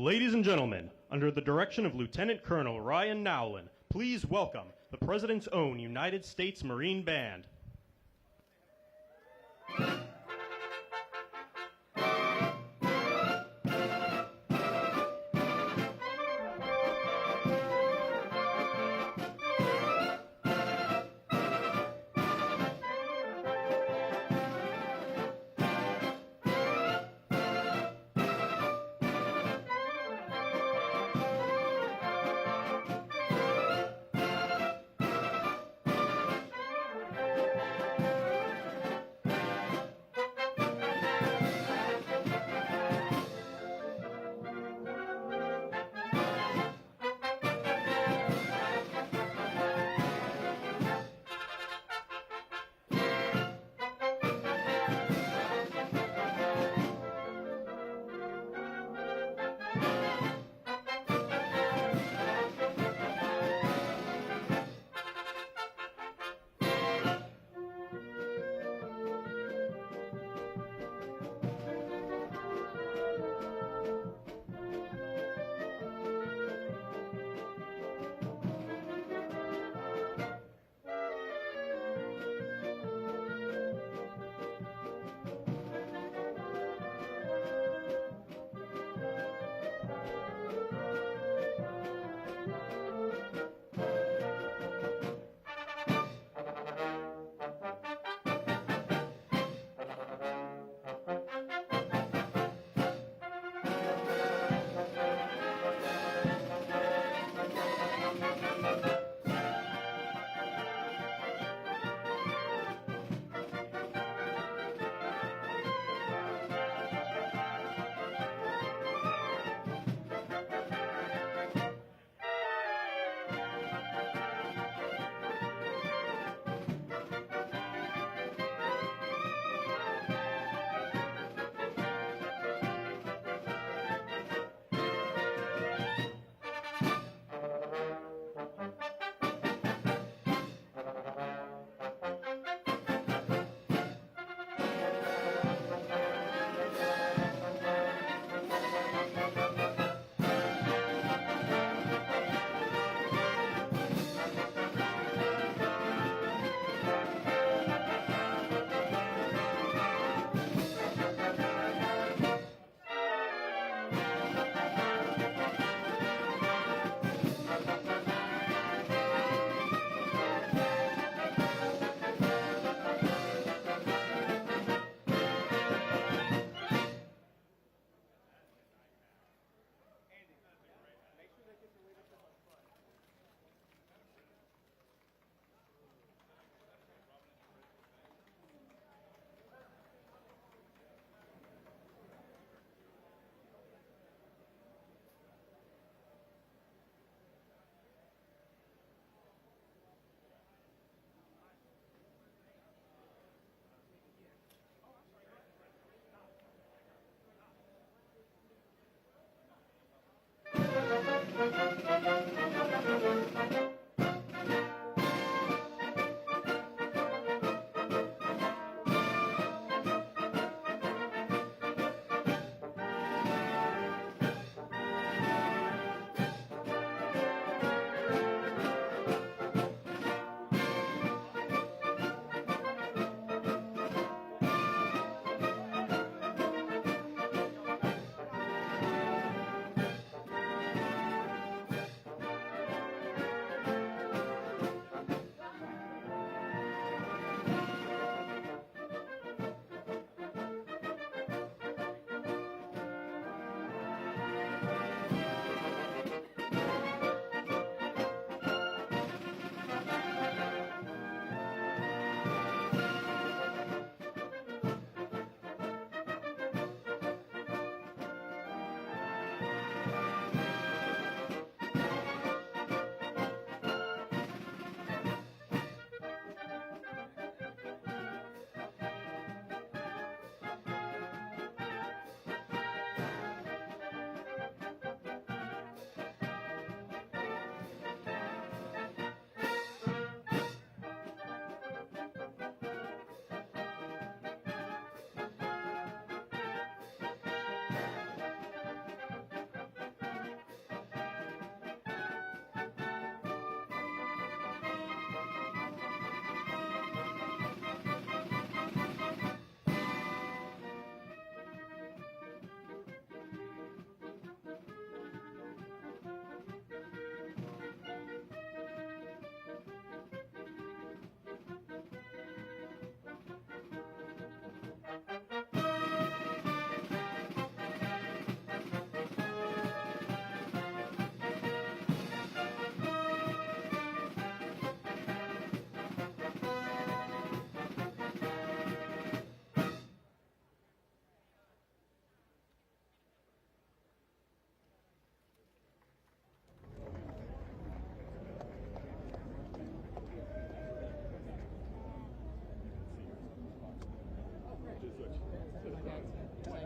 Ladies and gentlemen, under the direction of Lieutenant Colonel Ryan Nowlin, please welcome the President's own United States Marine Band.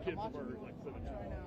kids were like sitting I down. know.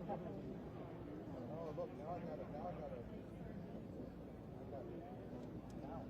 Oh, look, now I got it. Now I got it. Now.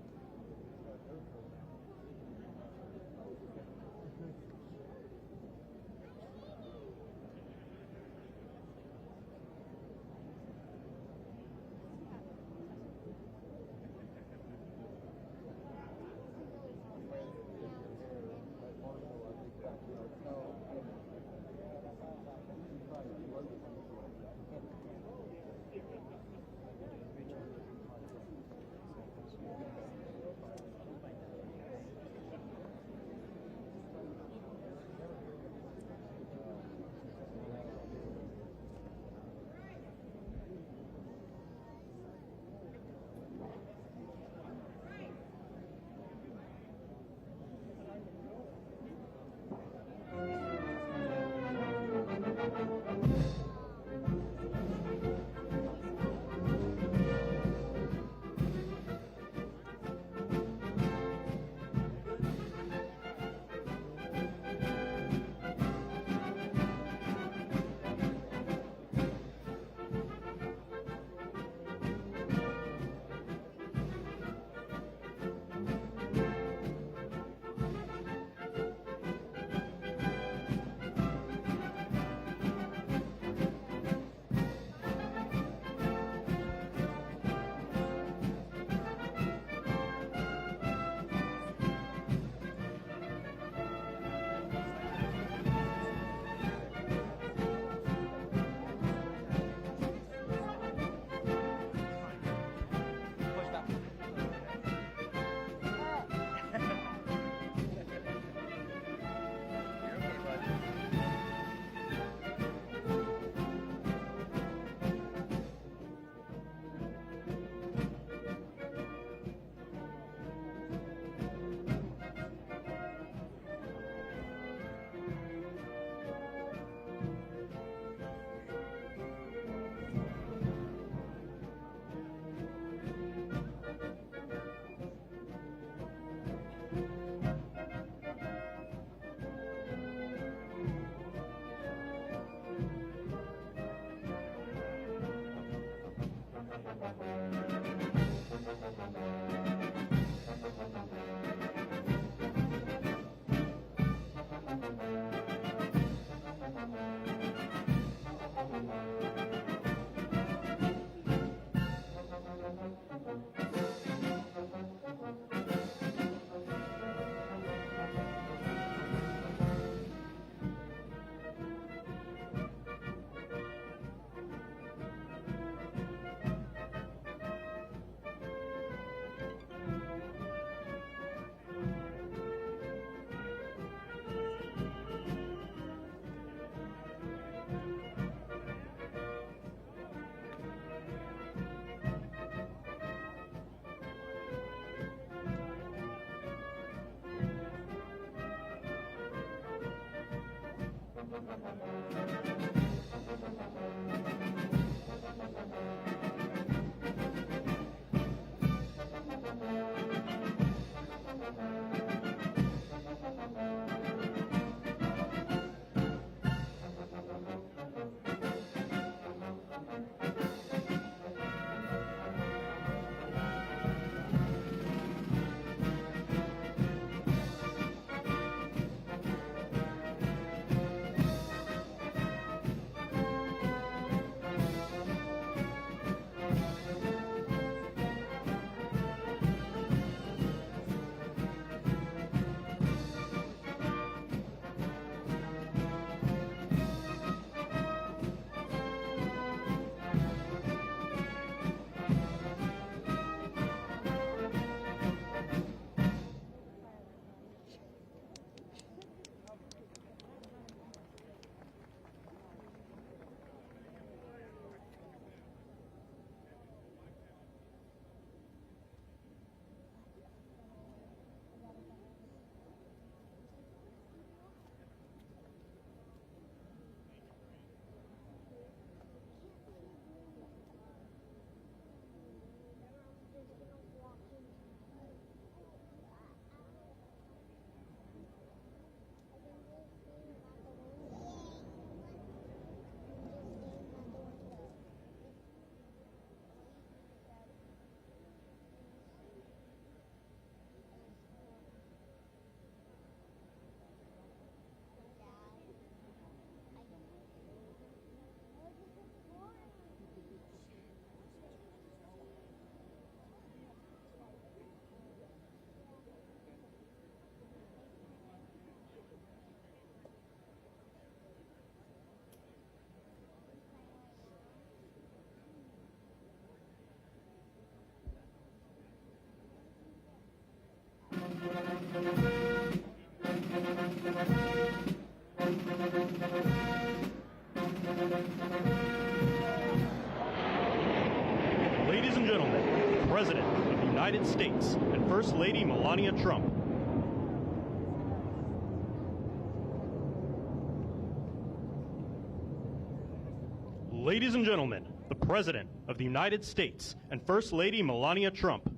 President of the United States and First Lady Melania Trump. Ladies and gentlemen, the President of the United States and First Lady Melania Trump.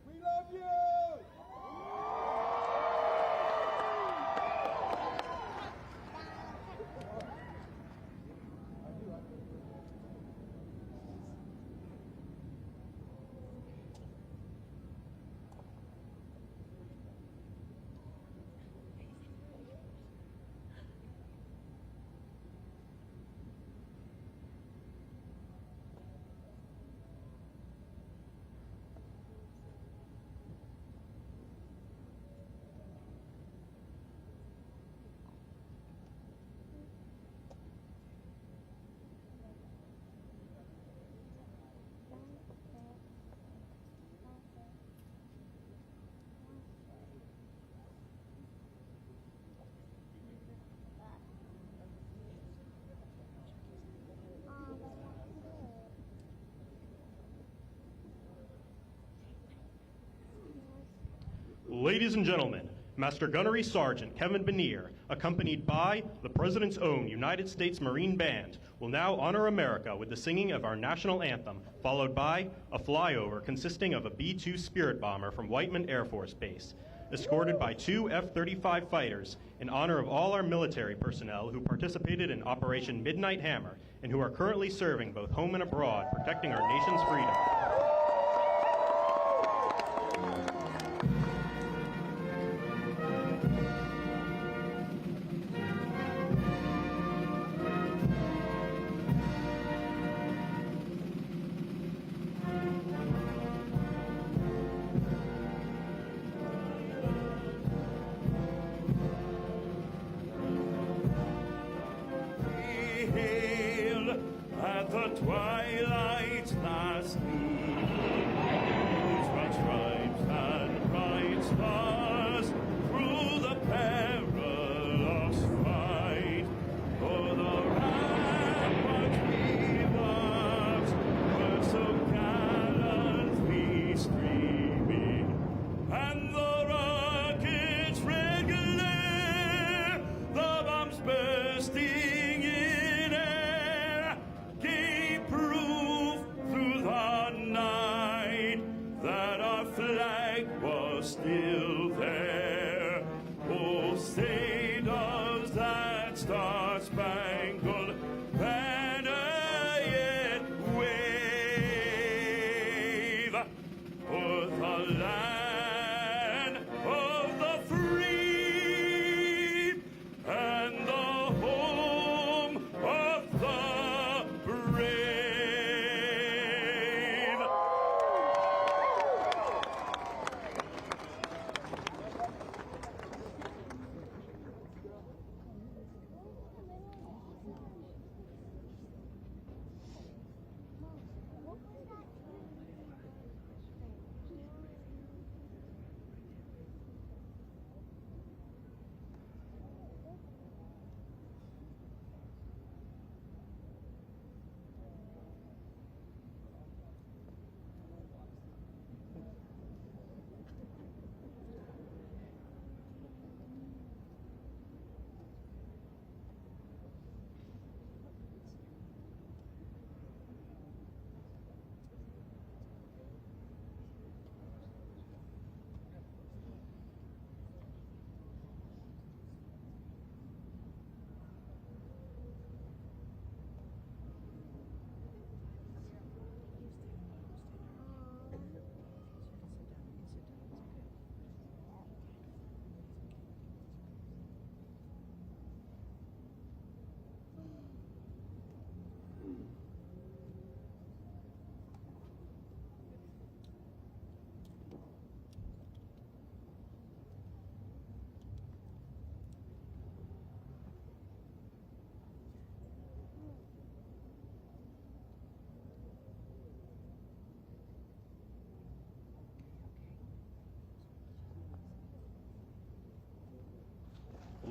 We love you! Ladies and gentlemen, Master Gunnery Sergeant Kevin Benier, accompanied by the President's own United States Marine Band, will now honor America with the singing of our national anthem, followed by a flyover consisting of a B-2 Spirit bomber from Whiteman Air Force Base, escorted by 2 F-35 fighters in honor of all our military personnel who participated in Operation Midnight Hammer and who are currently serving both home and abroad, protecting our nation's freedom. Hail at the twilight's last gleam, what stripes and bright stars through the perilous fight, for the ramparts we marched were so gallantly streaming, and the rockets regular, the bombs bursting still there. Oh, say does that star-spangled banner yet wave o'er the land of the free and the home of the brave?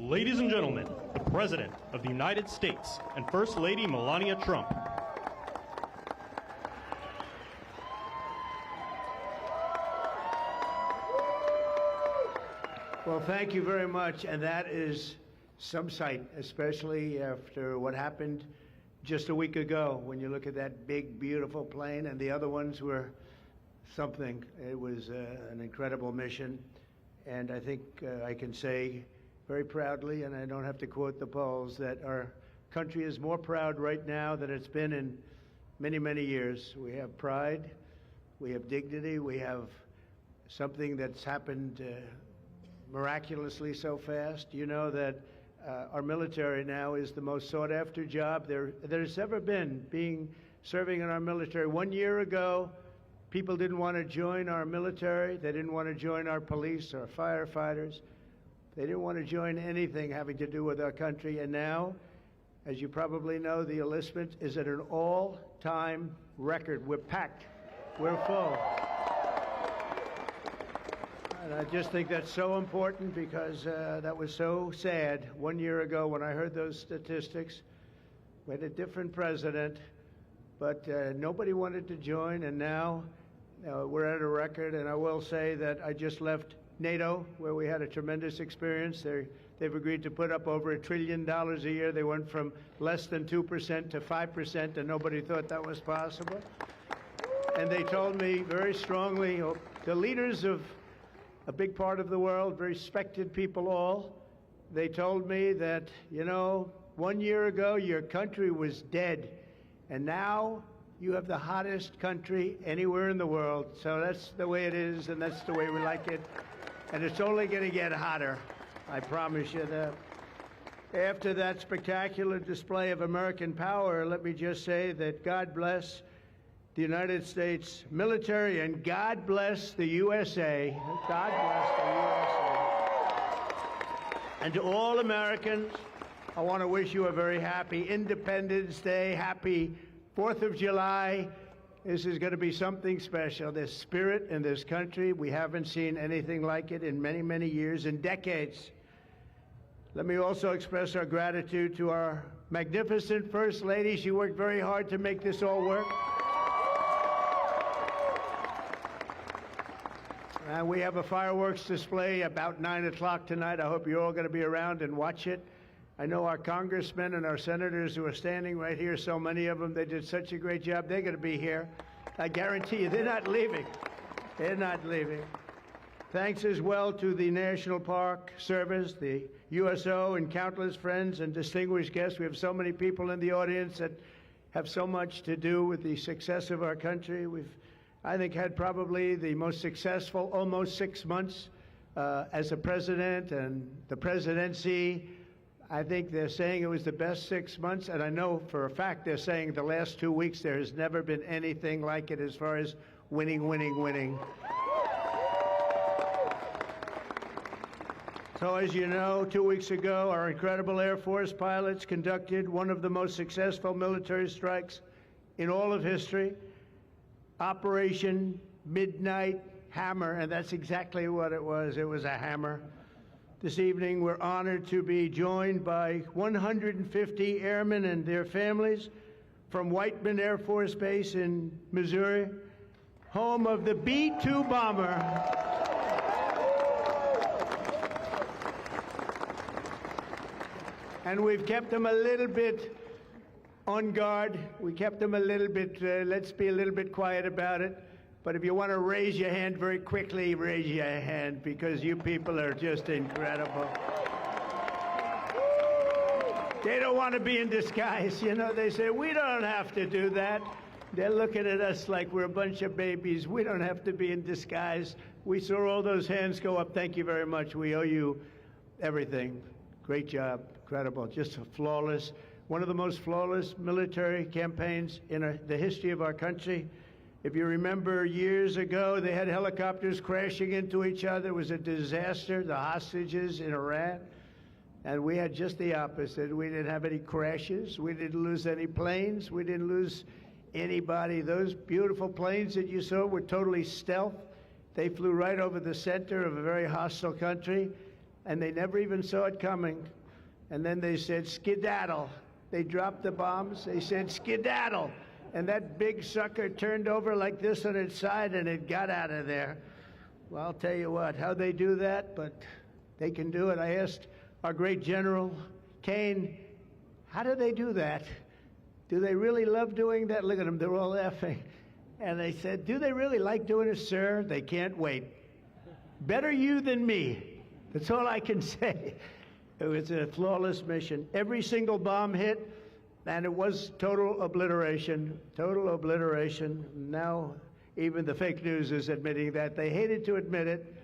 Ladies and gentlemen, the President of the United States and First Lady Melania Trump. Well, thank you very much, and that is some sight, especially after what happened just a week ago when you look at that big, beautiful plane, and the other ones were something. It was an incredible mission, and I think I can say very proudly, and I don't have to quote the polls, that our country is more proud right now than it's been in many, many years. We have pride, we have dignity, we have something that's happened miraculously so fast. You know that our military now is the most sought-after job there's ever been, serving in our military. 1 year ago, people didn't want to join our military. They didn't want to join our police or firefighters. They didn't want to join anything having to do with our country. And now, as you probably know, the enlistment is at an all-time record. We're packed. We're full. And I just think that's so important because that was so sad 1 year ago when I heard those statistics. We had a different president, but nobody wanted to join, and now we're at a record. And I will say that I just left NATO, where we had a tremendous experience. They've agreed to put up over $1 trillion a year. They went from less than 2% to 5%, and nobody thought that was possible. And they told me very strongly, the leaders of a big part of the world, very respected people all, they told me that, 1 year ago your country was dead, and now you have the hottest country anywhere in the world. So that's the way it is, and that's the way we like it. And it's only going to get hotter, I promise you that. After that spectacular display of American power, let me just say that God bless the United States military, and God bless the USA. God bless the USA. And to all Americans, I want to wish you a very happy Independence Day, happy 4th of July. This is going to be something special. This spirit in this country, we haven't seen anything like it in many, many years, in decades. Let me also express our gratitude to our magnificent First Lady. She worked very hard to make this all work. And we have a fireworks display about 9 o'clock tonight. I hope you're all going to be around and watch it. I know our congressmen and our senators who are standing right here, so many of them, they did such a great job. They're going to be here. I guarantee you, they're not leaving. They're not leaving. Thanks as well to the National Park Service, the USO, and countless friends and distinguished guests. We have so many people in the audience that have so much to do with the success of our country. We've, I think, had probably the most successful almost 6 months as a president and the presidency. I think they're saying it was the best 6 months, and I know for a fact they're saying the last 2 weeks there has never been anything like it as far as winning, winning, winning. So as you know, 2 weeks ago, our incredible Air Force pilots conducted one of the most successful military strikes in all of history, Operation Midnight Hammer, and that's exactly what it was. It was a hammer. This evening, we're honored to be joined by 150 airmen and their families from Whiteman Air Force Base in Missouri, home of the B-2 bomber. And we've kept them a little bit on guard. We kept them a little bit, let's be a little bit quiet about it. But if you want to raise your hand very quickly, raise your hand, because you people are just incredible. They don't want to be in disguise. You know, they say, we don't have to do that. They're looking at us like we're a bunch of babies. We don't have to be in disguise. We saw all those hands go up. Thank you very much. We owe you everything. Great job. Incredible. Just a flawless, one of the most flawless military campaigns in the history of our country. If you remember years ago, they had helicopters crashing into each other. It was a disaster, the hostages in Iran. And we had just the opposite. We didn't have any crashes. We didn't lose any planes. We didn't lose anybody. Those beautiful planes that you saw were totally stealth. They flew right over the center of a very hostile country. and they never even saw it coming. And then they said, skedaddle. They dropped the bombs. They said, skedaddle. And that big sucker turned over like this on its side, and it got out of there. Well, I'll tell you what, how they do that, but they can do it. I asked our great General Kane, how do they do that? Do they really love doing that? Look at them, they're all laughing. And they said, do they really like doing it, sir? They can't wait. Better you than me. That's all I can say. It was a flawless mission. Every single bomb hit, and it was total obliteration, total obliteration. Now even the fake news is admitting that. They hated to admit it,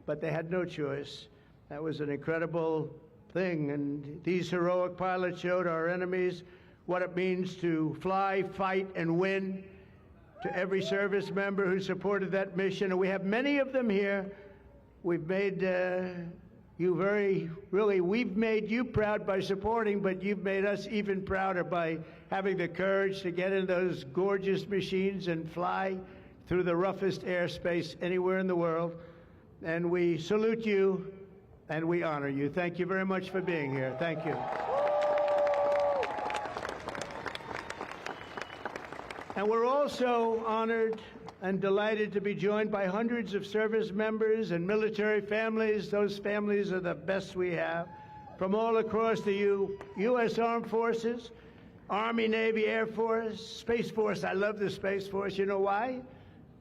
but they had no choice. That was an incredible thing, and these heroic pilots showed our enemies what it means to fly, fight, and win. To every service member who supported that mission, and we have many of them here, we've made we've made you proud by supporting, but you've made us even prouder by having the courage to get in those gorgeous machines and fly through the roughest airspace anywhere in the world. And we salute you and we honor you. Thank you very much for being here. Thank you. And we're also honored and delighted to be joined by hundreds of service members and military families. Those families are the best we have, from all across the U.S. Armed Forces, Army, Navy, Air Force, Space Force. I love the Space Force. You know why?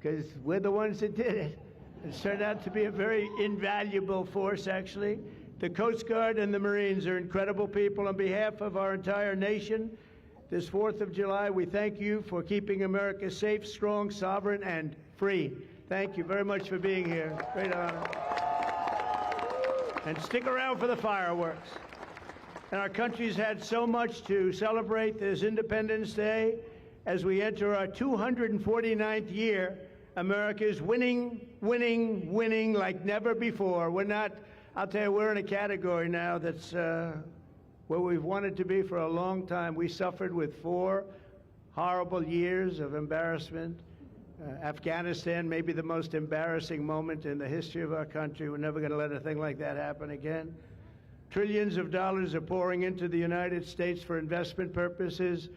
Because we're the ones that did it. It's turned out to be a very invaluable force, actually. The Coast Guard and the Marines are incredible people. On behalf of our entire nation, this 4th of July, we thank you for keeping America safe, strong, sovereign, and free. Thank you very much for being here. Great honor. And stick around for the fireworks. And our country's had so much to celebrate this Independence Day. As we enter our 249th year, America is winning, winning, winning like never before. We're not, I'll tell you, we're in a category now that's where we've wanted to be for a long time. We suffered with 4 horrible years of embarrassment. Afghanistan may be the most embarrassing moment in the history of our country. We're never going to let a thing like that happen again. Trillions of dollars are pouring into the United States for investment purposes.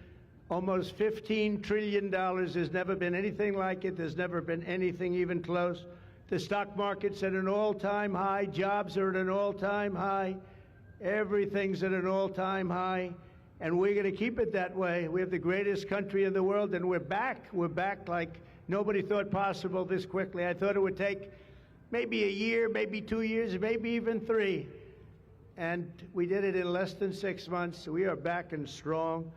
Almost $15 trillion. There's never been anything like it. There's never been anything even close. The stock market's at an all-time high. Jobs are at an all-time high. Everything's at an all-time high, and we're going to keep it that way. We have the greatest country in the world, and we're back. We're back like nobody thought possible this quickly. I thought it would take maybe a year, maybe 2 years, maybe even 3. And we did it in less than 6 months. We are back and strong.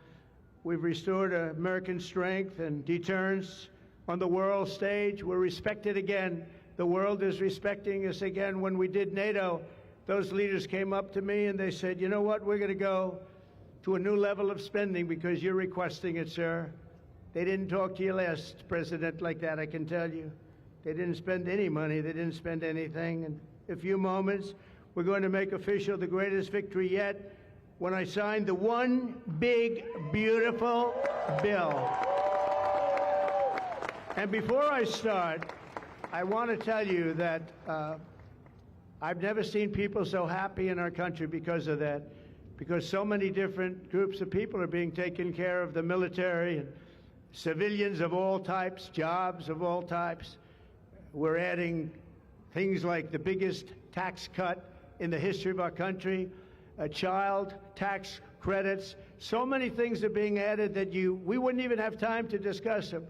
We've restored American strength and deterrence on the world stage. We're respected again. The world is respecting us again. When we did NATO, those leaders came up to me and they said, you know what, we're going to go to a new level of spending because you're requesting it, sir. They didn't talk to you last president like that, I can tell you. They didn't spend any money. They didn't spend anything. In a few moments, we're going to make official the greatest victory yet when I signed the one big, beautiful bill. And before I start, I want to tell you that I've never seen people so happy in our country because of that, because so many different groups of people are being taken care of, the military and civilians of all types, jobs of all types. We're adding things like the biggest tax cut in the history of our country, child tax credits. So many things are being added that we wouldn't even have time to discuss them.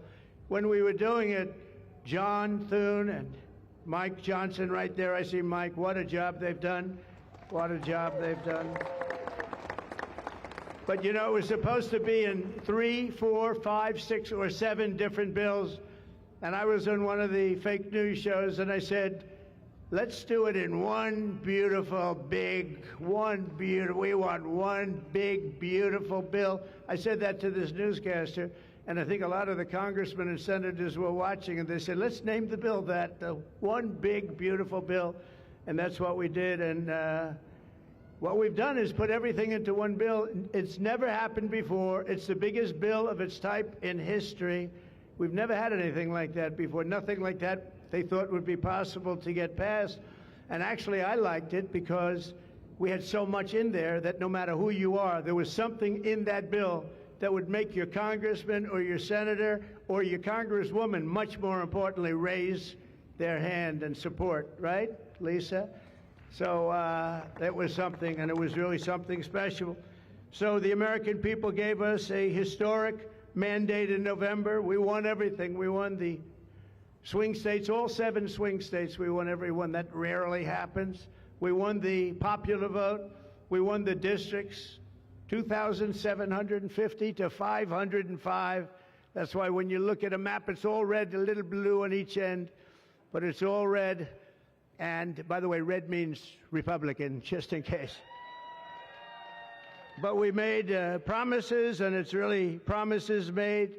When we were doing it, John Thune and Mike Johnson right there, I see Mike, what a job they've done. What a job they've done. But you know, it was supposed to be in 3, 4, 5, 6, or 7 different bills. And I was on one of the fake news shows and I said, let's do it in one beautiful, big, we want one big, beautiful bill. I said that to this newscaster. And I think a lot of the congressmen and senators were watching, and they said, let's name the bill that, the one big, beautiful bill. And that's what we did. And what we've done is put everything into one bill. It's never happened before. It's the biggest bill of its type in history. We've never had anything like that before. Nothing like that they thought would be possible to get passed. And actually, I liked it because we had so much in there that no matter who you are, there was something in that bill that would make your congressman or your senator or your congresswoman, much more importantly, raise their hand and support, right, Lisa? So that was something, and it was really something special. So the American people gave us a historic mandate in November. We won everything. We won the swing states, all 7 swing states. We won every one. That rarely happens. We won the popular vote. We won the districts, 2,750 to 505. That's why when you look at a map, it's all red, a little blue on each end, but it's all red. And by the way, red means Republican, just in case. But we made promises, and it's really promises made,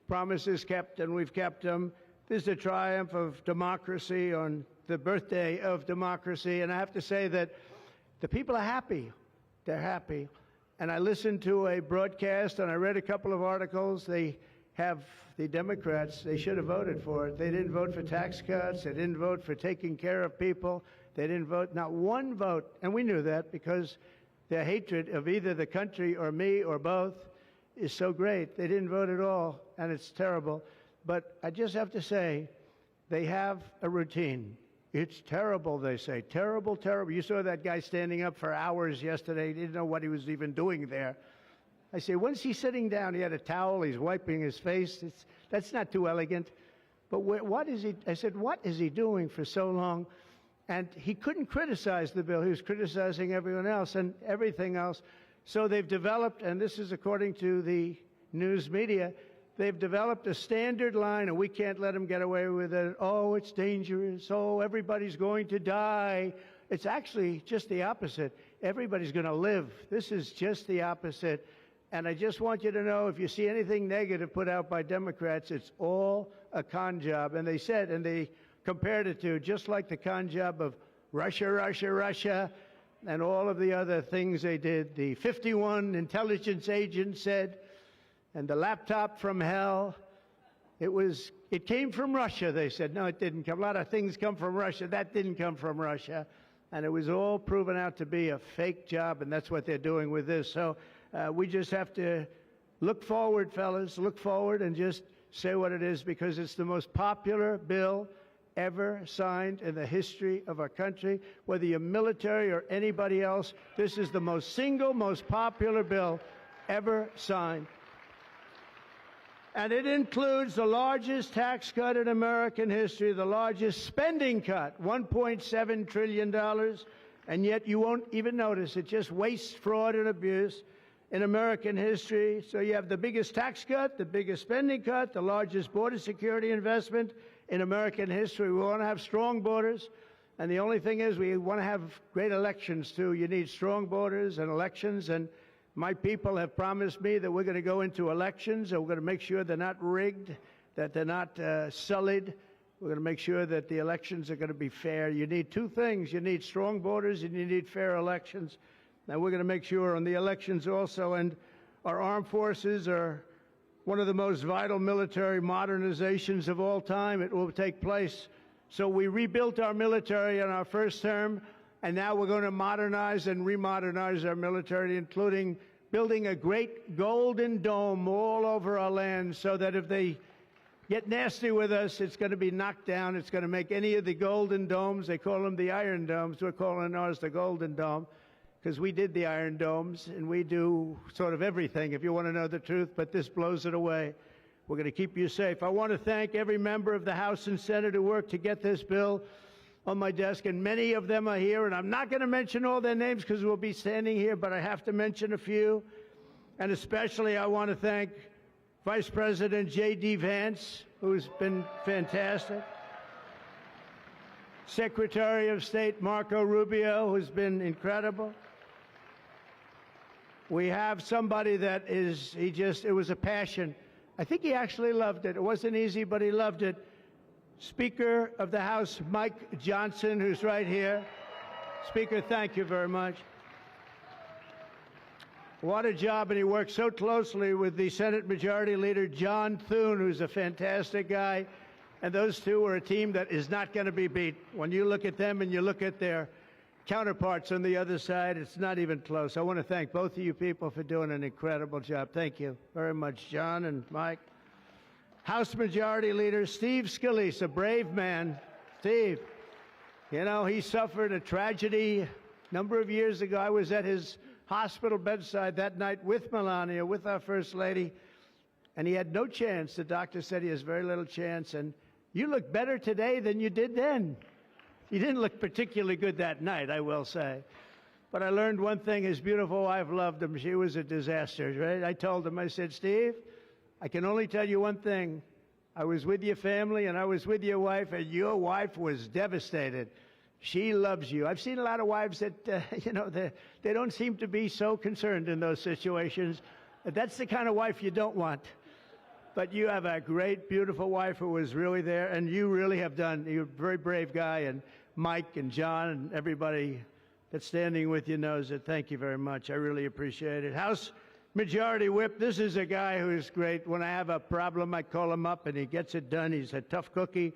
promises kept, and we've kept them. This is a triumph of democracy on the birthday of democracy, and I have to say that the people are happy. They're happy. And I listened to a broadcast, and I read a couple of articles. They have the Democrats, they should have voted for it. They didn't vote for tax cuts. They didn't vote for taking care of people. They didn't vote, not one vote. And we knew that because their hatred of either the country or me or both is so great. They didn't vote at all, and it's terrible. But I just have to say, they have a routine. It's terrible, they say. Terrible, terrible. You saw that guy standing up for hours yesterday. He didn't know what he was even doing there. I say, when's he sitting down? He had a towel. He's wiping his face. That's not too elegant. But what is he? I said, what is he doing for so long? And he couldn't criticize the bill. He was criticizing everyone else and everything else. So they've developed, and this is according to the news media, they've developed a standard line, and we can't let them get away with it. Oh, it's dangerous. Oh, everybody's going to die. It's actually just the opposite. Everybody's going to live. This is just the opposite. And I just want you to know, if you see anything negative put out by Democrats, it's all a con job. And they said, and they compared it to just like the con job of Russia, Russia, Russia, and all of the other things they did. The 51 intelligence agents said, and the laptop from hell, it came from Russia, they said. No, it didn't come. A lot of things come from Russia. That didn't come from Russia. And it was all proven out to be a fake job, and that's what they're doing with this. So we just have to look forward, fellas, look forward and just say what it is, because it's the most popular bill ever signed in the history of our country. Whether you're military or anybody else, this is the most popular bill ever signed. And it includes the largest tax cut in American history, the largest spending cut, $1.7 trillion, and yet you won't even notice it. Just waste, fraud, and abuse in American history. So you have the biggest tax cut, the biggest spending cut, the largest border security investment in American history. We want to have strong borders, and the only thing is we want to have great elections, too. You need strong borders and elections, and my people have promised me that we're going to go into elections, and we're going to make sure they're not rigged, that they're not sullied. We're going to make sure that the elections are going to be fair. You need 2 things. You need strong borders, and you need fair elections. Now, we're going to make sure on the elections also, and our armed forces are one of the most vital military modernizations of all time. It will take place. So we rebuilt our military in our first term, and now we're going to modernize and remodernize our military, including building a great golden dome all over our land, so that if they get nasty with us, it's going to be knocked down. It's going to make any of the golden domes, they call them the Iron Domes, we're calling ours the Golden Dome, because we did the Iron Domes, and we do sort of everything, if you want to know the truth, but this blows it away. We're going to keep you safe. I want to thank every member of the House and Senate who worked to get this bill on my desk, and many of them are here, and I'm not going to mention all their names because we'll be standing here, but I have to mention a few, and especially I want to thank Vice President J.D. Vance, who's been fantastic, Secretary of State Marco Rubio, who's been incredible. We have somebody that it was a passion. I think he actually loved it. It wasn't easy, but he loved it. Speaker of the House, Mike Johnson, who's right here. Speaker, thank you very much. What a job, and he worked so closely with the Senate Majority Leader, John Thune, who's a fantastic guy. And those two are a team that is not going to be beat. When you look at them and you look at their counterparts on the other side, it's not even close. I want to thank both of you people for doing an incredible job. Thank you very much, John and Mike. House Majority Leader Steve Scalise, a brave man. Steve, you know, he suffered a tragedy a number of years ago. I was at his hospital bedside that night with Melania, with our First Lady, and he had no chance. The doctor said he has very little chance, and you look better today than you did then. You didn't look particularly good that night, I will say. But I learned one thing. His beautiful wife loved him. She was a disaster, right? I told him, I said, Steve, I can only tell you one thing. I was with your family, and I was with your wife, and your wife was devastated. She loves you. I've seen a lot of wives that, you know, they don't seem to be so concerned in those situations. That's the kind of wife you don't want. But you have a great, beautiful wife who was really there, and you really have done. You're a very brave guy, and Mike and John and everybody that's standing with you knows it. Thank you very much. I really appreciate it. House Majority Whip, this is a guy who is great. When I have a problem, I call him up, and he gets it done. He's a tough cookie.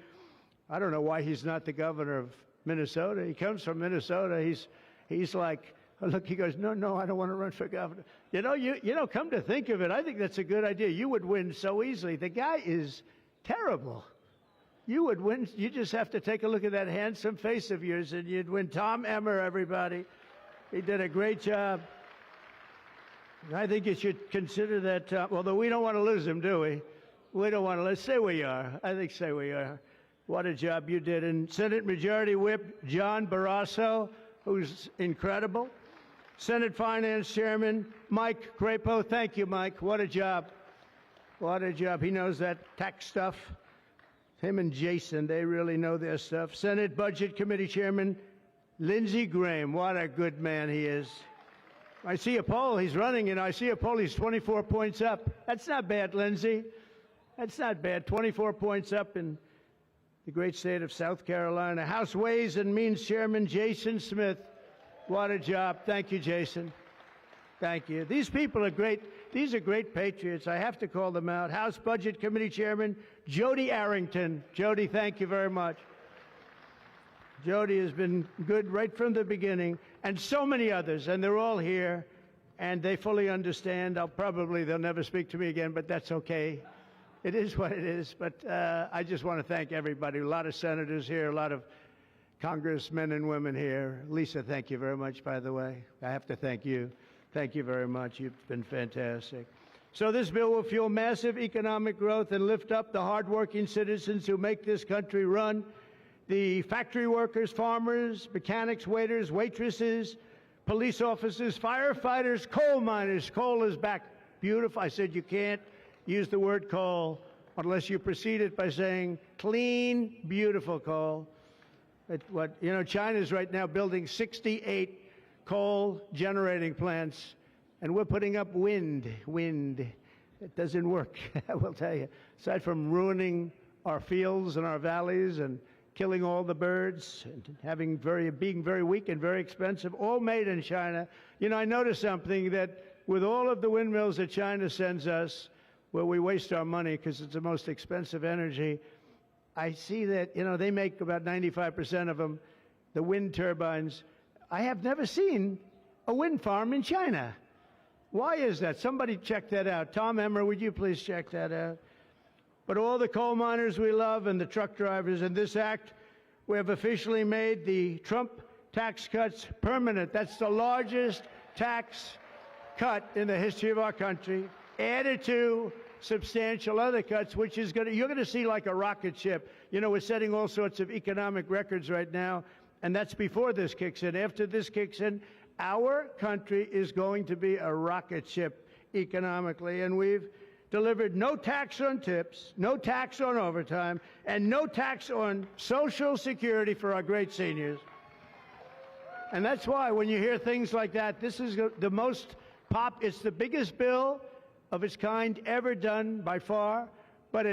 I don't know why he's not the governor of Minnesota. He comes from Minnesota. He's like, oh, look, he goes, no, I don't want to run for governor. You know, come to think of it, I think that's a good idea. You would win so easily. The guy is terrible. You would win. You just have to take a look at that handsome face of yours, and you'd win. Tom Emmer, everybody. He did a great job. I think you should consider that, although we don't want to lose him, do we? We don't want to. Let's say we are. I think say we are. What a job you did. And Senate Majority Whip John Barrasso, who's incredible. Senate Finance Chairman Mike Crapo. Thank you, Mike. What a job. What a job. He knows that tax stuff. Him and Jason, they really know their stuff. Senate Budget Committee Chairman Lindsey Graham. What a good man he is. I see a poll. He's running, and I see a poll. He's 24 points up. That's not bad, Lindsey. That's not bad. 24 points up in the great state of South Carolina. House Ways and Means Chairman Jason Smith. What a job. Thank you, Jason. Thank you. These people are great. These are great patriots. I have to call them out. House Budget Committee Chairman Jody Arrington. Jody, thank you very much. Jody has been good right from the beginning, and so many others, and they're all here, and they fully understand. They'll never speak to me again, but that's okay. It is what it is. But I just want to thank everybody. A lot of senators here, a lot of congressmen and women here. Lisa, thank you very much, by the way. I have to thank you. Thank you very much. You've been fantastic. So this bill will fuel massive economic growth and lift up the hardworking citizens who make this country run. The factory workers, farmers, mechanics, waiters, waitresses, police officers, firefighters, coal miners. Coal is back. Beautiful. I said you can't use the word coal unless you precede it by saying clean, beautiful coal. China's right now building 68 coal generating plants, and we're putting up wind. It doesn't work, I will tell you. Aside from ruining our fields and our valleys and killing all the birds and being very weak and very expensive, all made in China. You know, I noticed something, that with all of the windmills that China sends us, where we waste our money because it's the most expensive energy, I see that, they make about 95% of them, the wind turbines. I have never seen a wind farm in China. Why is that? Somebody check that out. Tom Emmer, would you please check that out? But all the coal miners we love and the truck drivers, in this act, we have officially made the Trump tax cuts permanent. That's the largest tax cut in the history of our country, added to substantial other cuts, which is you're going to see like a rocket ship. We're setting all sorts of economic records right now, and that's before this kicks in. After this kicks in, our country is going to be a rocket ship economically, and we've delivered no tax on tips, no tax on overtime, and no tax on Social Security for our great seniors. And that's why when you hear things like that, this is it's the biggest bill of its kind ever done by far, but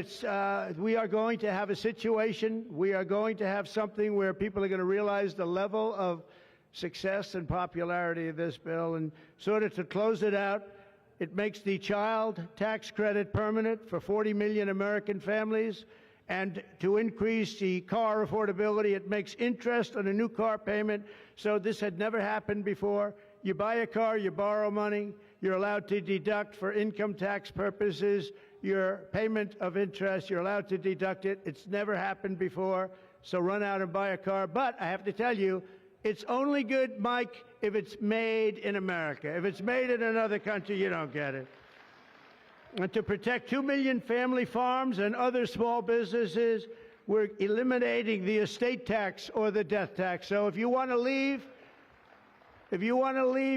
we are going to have a situation, we are going to have something where people are going to realize the level of success and popularity of this bill. And sort of to close it out, it makes the child tax credit permanent for 40 million American families, and to increase the car affordability. It makes interest on a new car payment. So this had never happened before. You buy a car, you borrow money, you're allowed to deduct for income tax purposes your payment of interest. You're allowed to deduct it. It's never happened before. So run out and buy a car. But I have to tell you, it's only good, Mike, if it's made in America. If it's made in another country, you don't get it. And to protect 2 million family farms and other small businesses, we're eliminating the estate tax or the death tax. So if you want to leave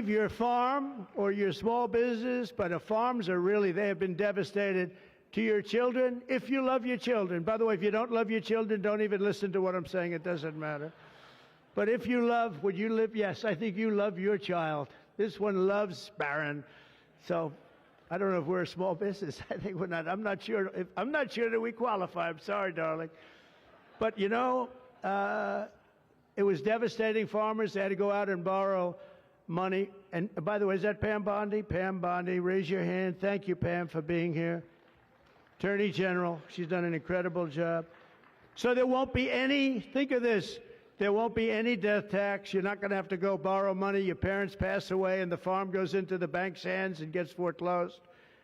your farm or your small business, but the farms are really, they have been devastated, to your children, if you love your children. By the way, if you don't love your children, don't even listen to what I'm saying. It doesn't matter. But if you love, would you live? Yes, I think you love your child. This one loves Barron. So I don't know if we're a small business. I think we're not. I'm not sure that we qualify. I'm sorry, darling. But, you know, it was devastating. Farmers, they had to go out and borrow money. And by the way, is that Pam Bondi? Pam Bondi, raise your hand. Thank you, Pam, for being here. Attorney General, she's done an incredible job. So there won't be any, think of this, there won't be any death tax. You're not going to have to go borrow money. Your parents pass away and the farm goes into the bank's hands and gets foreclosed.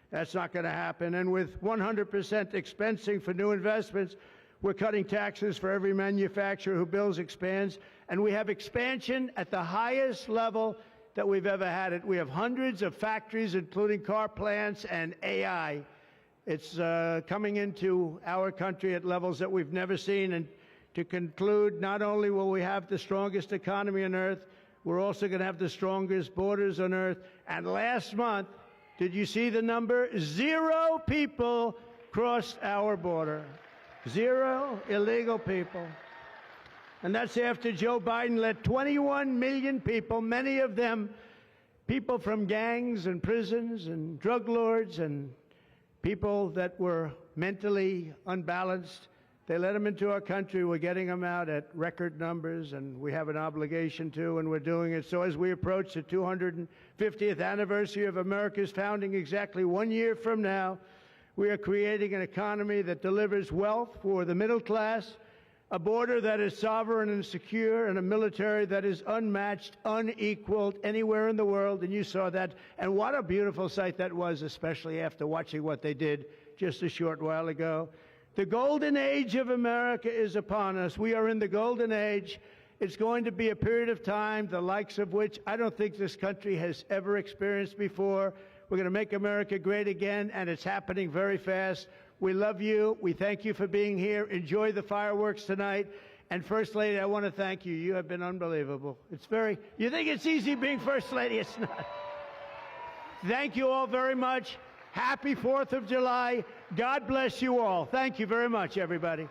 That's not going to happen. And with 100% expensing for new investments, we're cutting taxes for every manufacturer who builds, expands. And we have expansion at the highest level that we've ever had it. We have hundreds of factories, including car plants and AI. It's coming into our country at levels that we've never seen. And to conclude, not only will we have the strongest economy on earth, we're also going to have the strongest borders on earth. And last month, did you see the number? 0 people crossed our border. 0 illegal people. And that's after Joe Biden let 21 million people, many of them people from gangs and prisons and drug lords and people that were mentally unbalanced, they let them into our country. We're getting them out at record numbers, and we have an obligation to, and we're doing it. So as we approach the 250th anniversary of America's founding exactly 1 year from now, we are creating an economy that delivers wealth for the middle class, a border that is sovereign and secure, and a military that is unmatched, unequaled anywhere in the world. And you saw that. And what a beautiful sight that was, especially after watching what they did just a short while ago. The golden age of America is upon us. We are in the golden age. It's going to be a period of time, the likes of which I don't think this country has ever experienced before. We're going to make America great again, and it's happening very fast. We love you. We thank you for being here. Enjoy the fireworks tonight. And First Lady, I want to thank you. You have been unbelievable. You think it's easy being First Lady? It's not. Thank you all very much. Happy 4th of July. God bless you all. Thank you very much, everybody.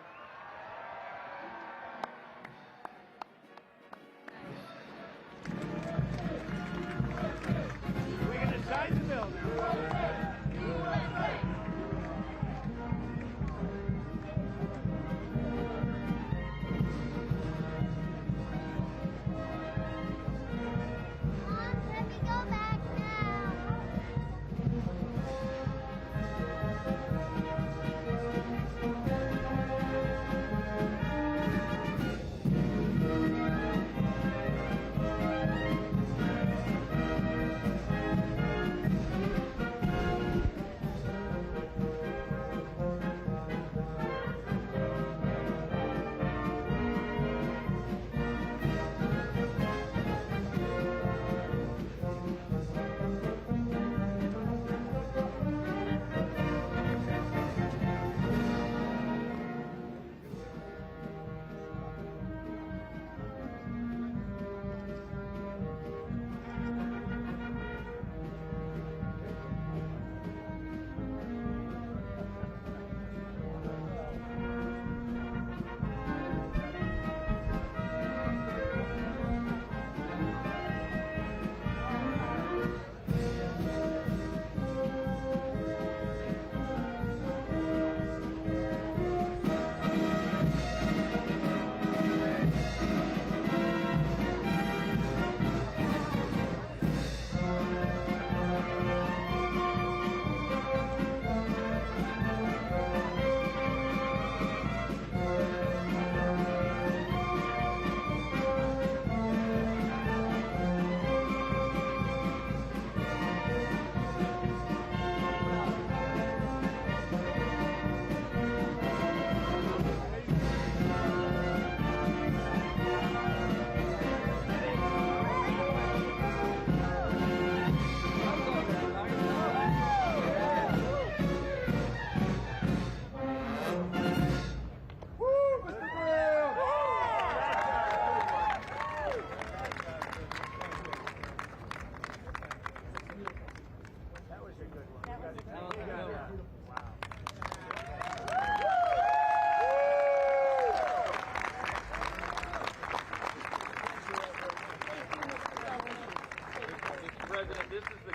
We're going to sign the bill now.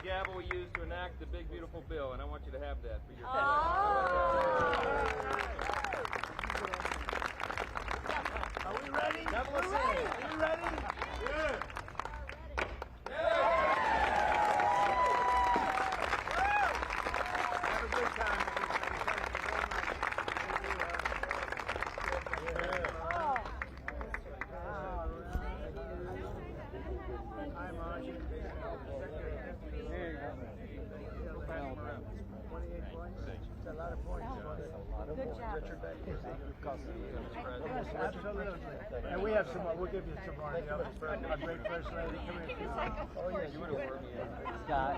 gavel we use to enact the big, beautiful bill, and I want you to have that for your Are we ready? We're ready. Are you ready? Good. Have a good time, everybody. Hi, Marge. There you go. 28 points. It's a lot of points. Good job. Yes, absolutely. And we have some more. We'll give you some more. Our great first lady. Come here. Oh, yes. You would have worked me in. Scott.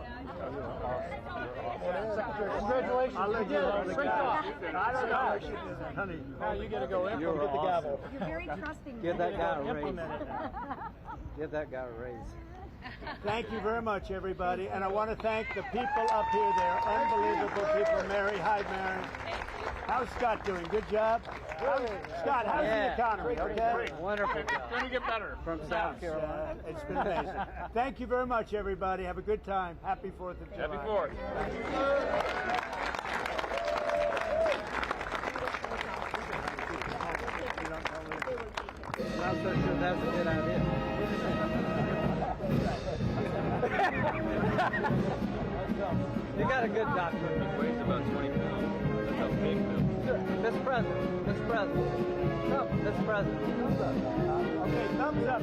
Congratulations. I'll let you hold the gavel. I don't know how she did that, honey. Now you got to go in. Get the gavel. You're very trusting. Give that guy a raise. Give that guy a raise. Thank you very much, everybody. And I want to thank the people up here. They're unbelievable people. Mary, hi, Mary. How's Scott doing? Good job? Scott, how's the economy? Okay? Wonderful job. It's going to get better. From South Carolina. It's been amazing. Thank you very much, everybody. Have a good time. Happy 4th of July. Happy 4th. I'm not so sure that's a good idea. You got a good doctor. He weighs about 20 pounds. That's how big Bill. Mr. President. Mr. President. No, Mr. President. Thumbs up. Okay, thumbs up.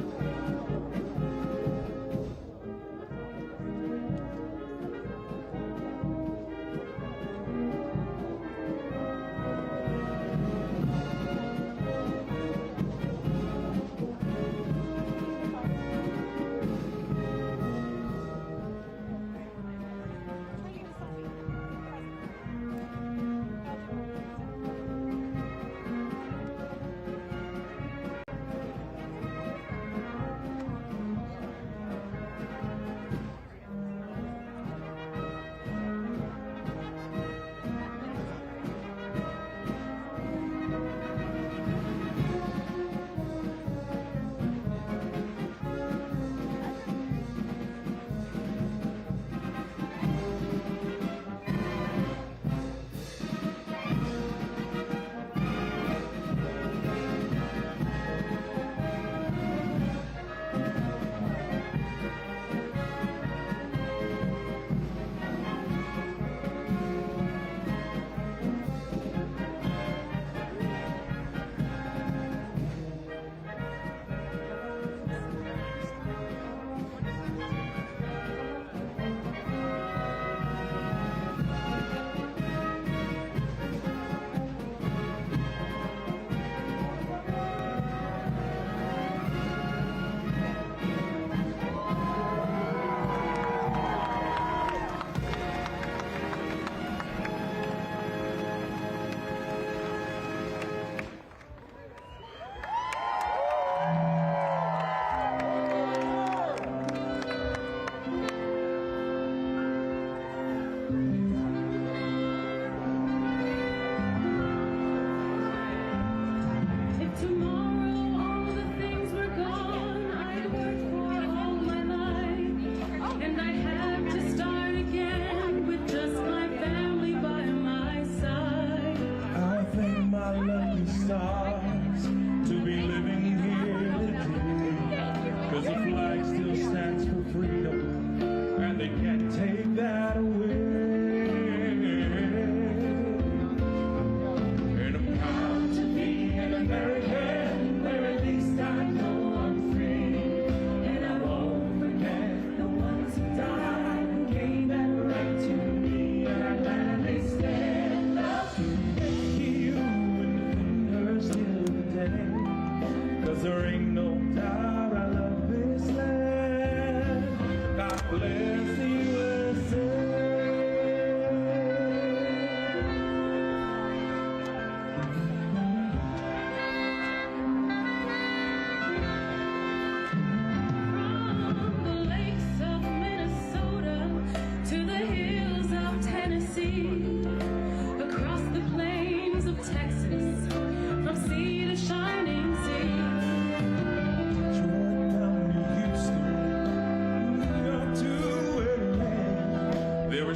To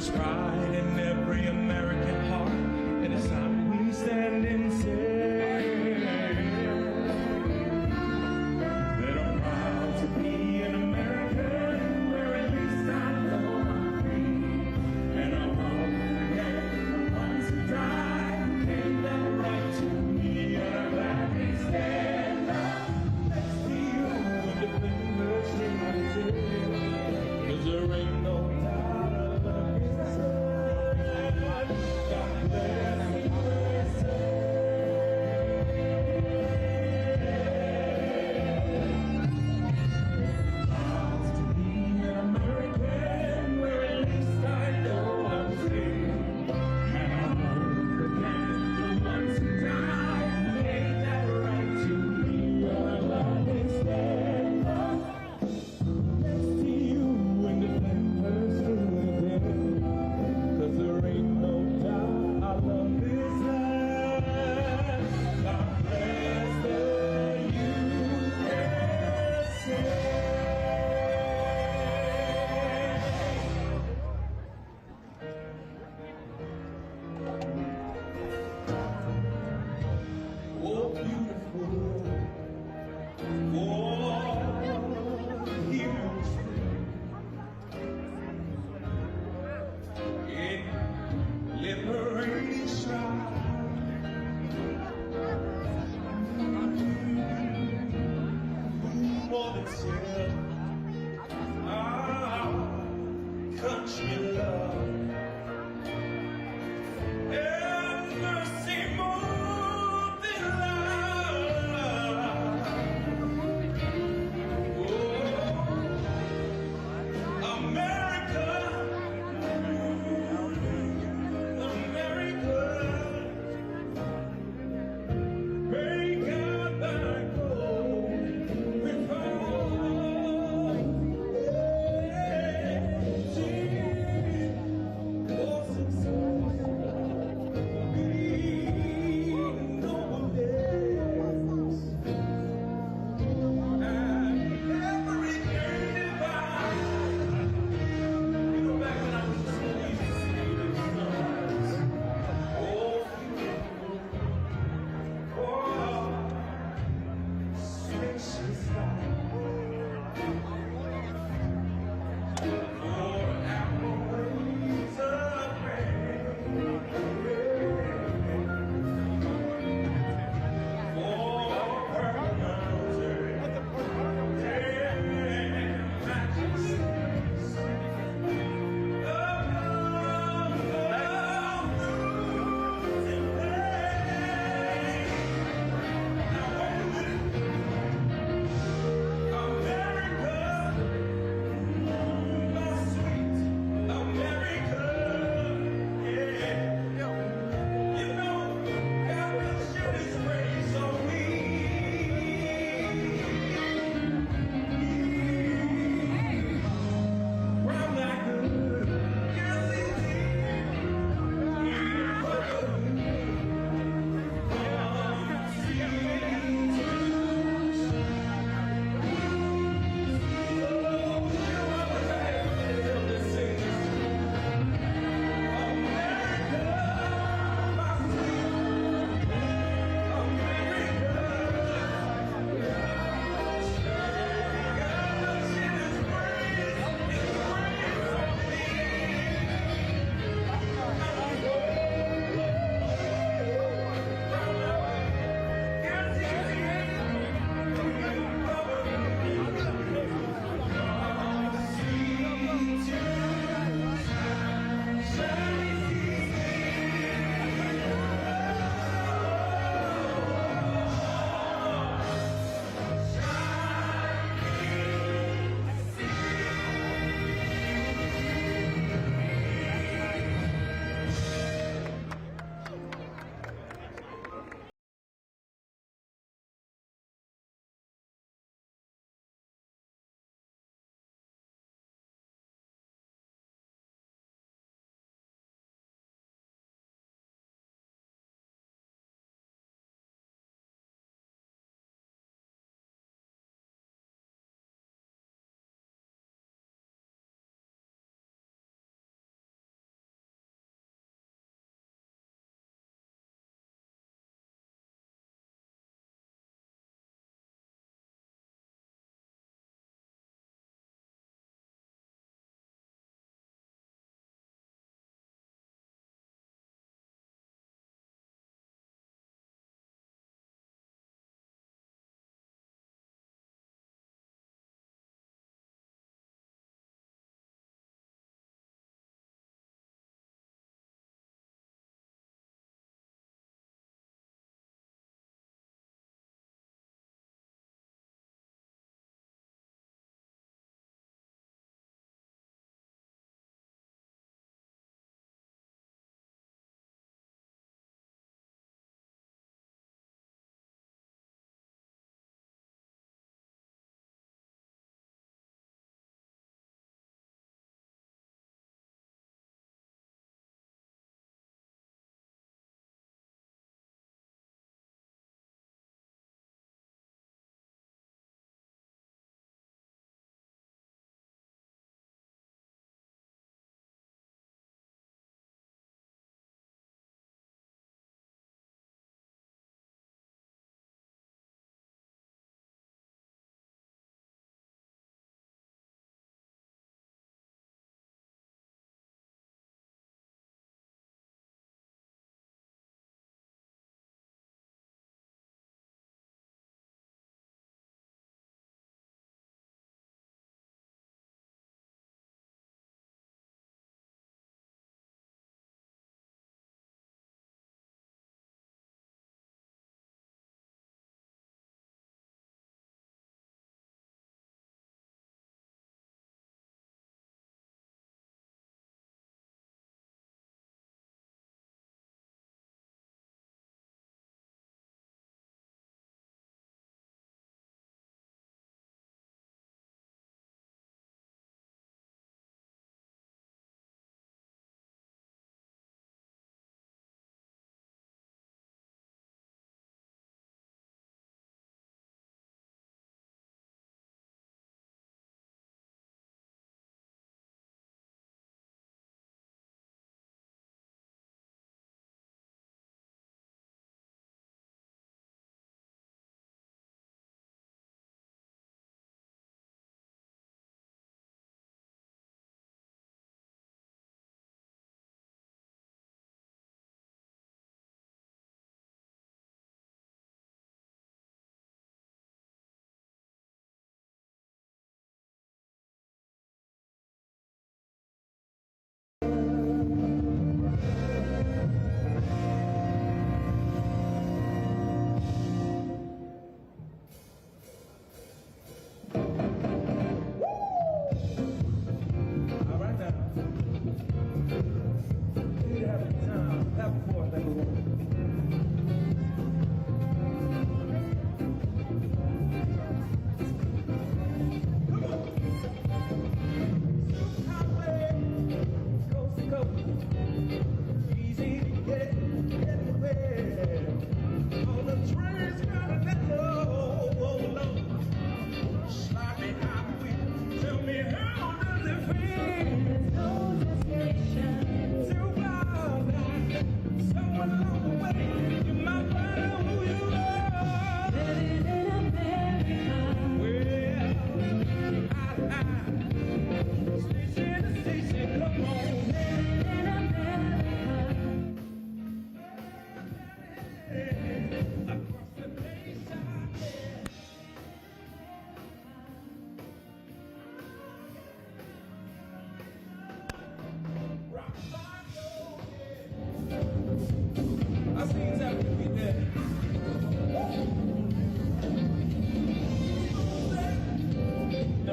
is pride in every American heart, and it's time we stand and say that I'm proud to be an American, where at least I know I'm free, and I'm honored that the ones who died gave that right to me, and I'm glad they stand up. Let's be who defenders stand, 'cause there ain't no doubt about it.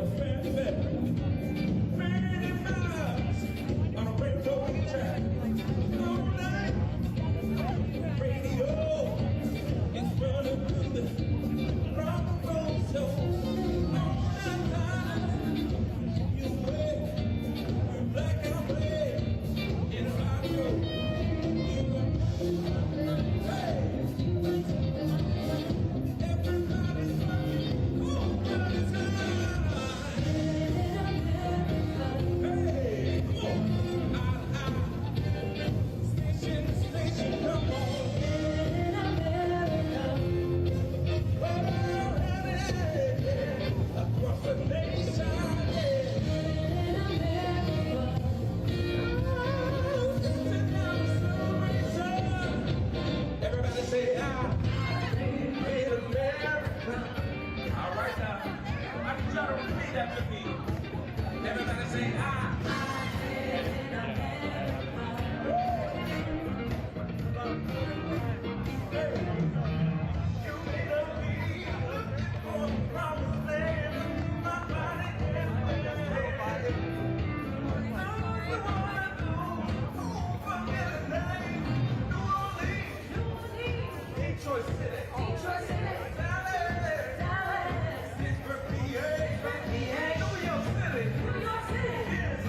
the fair. Many miles on a railroad track. All night, radio is running through the rock and roll show. All night, you wait, we're black and white in a rock and roll. Hey, everybody's running all the time. Hey, come on, station, come on. Across the nation, everybody say, I made America. All right now, I need y'all to repeat after me. Everybody say, I made You made a deal for the promised land. My body and nobody. Detroit City. Dallas. Pittsburgh, PA. New York City.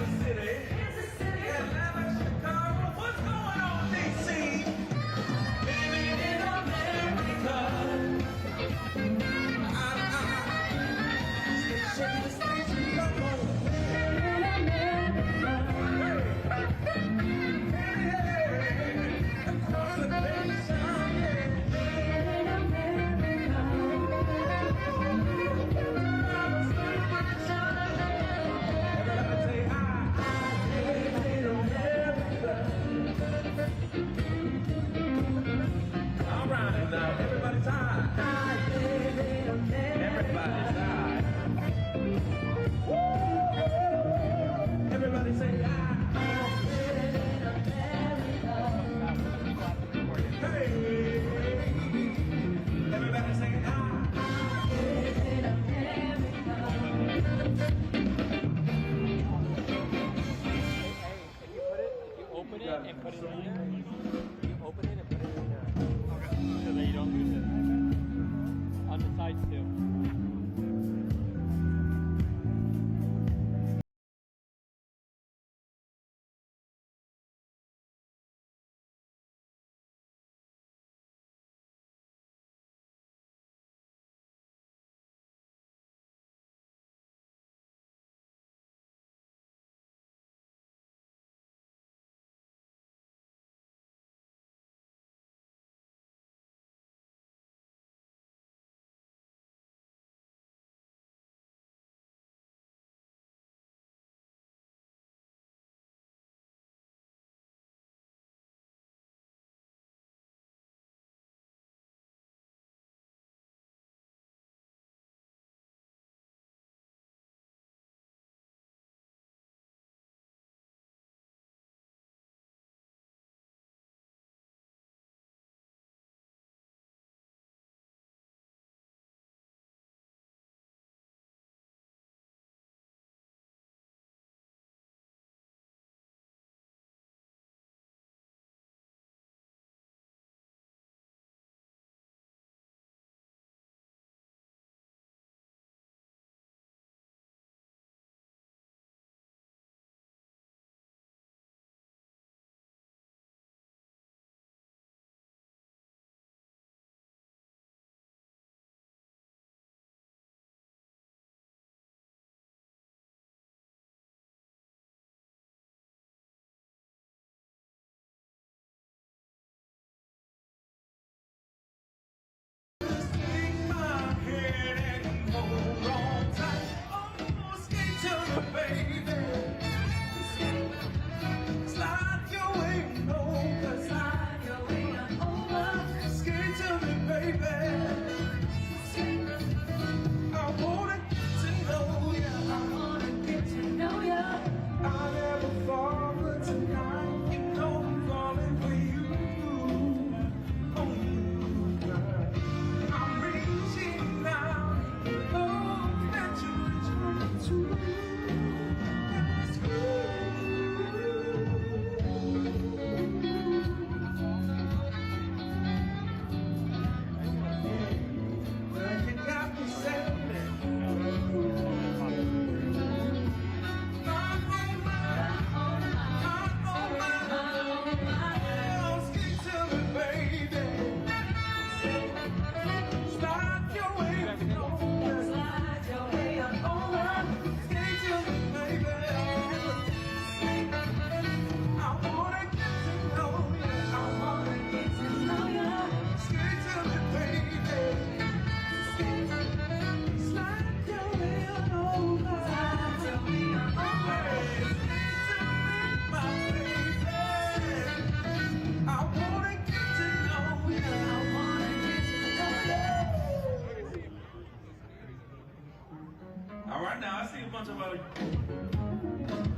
much about it.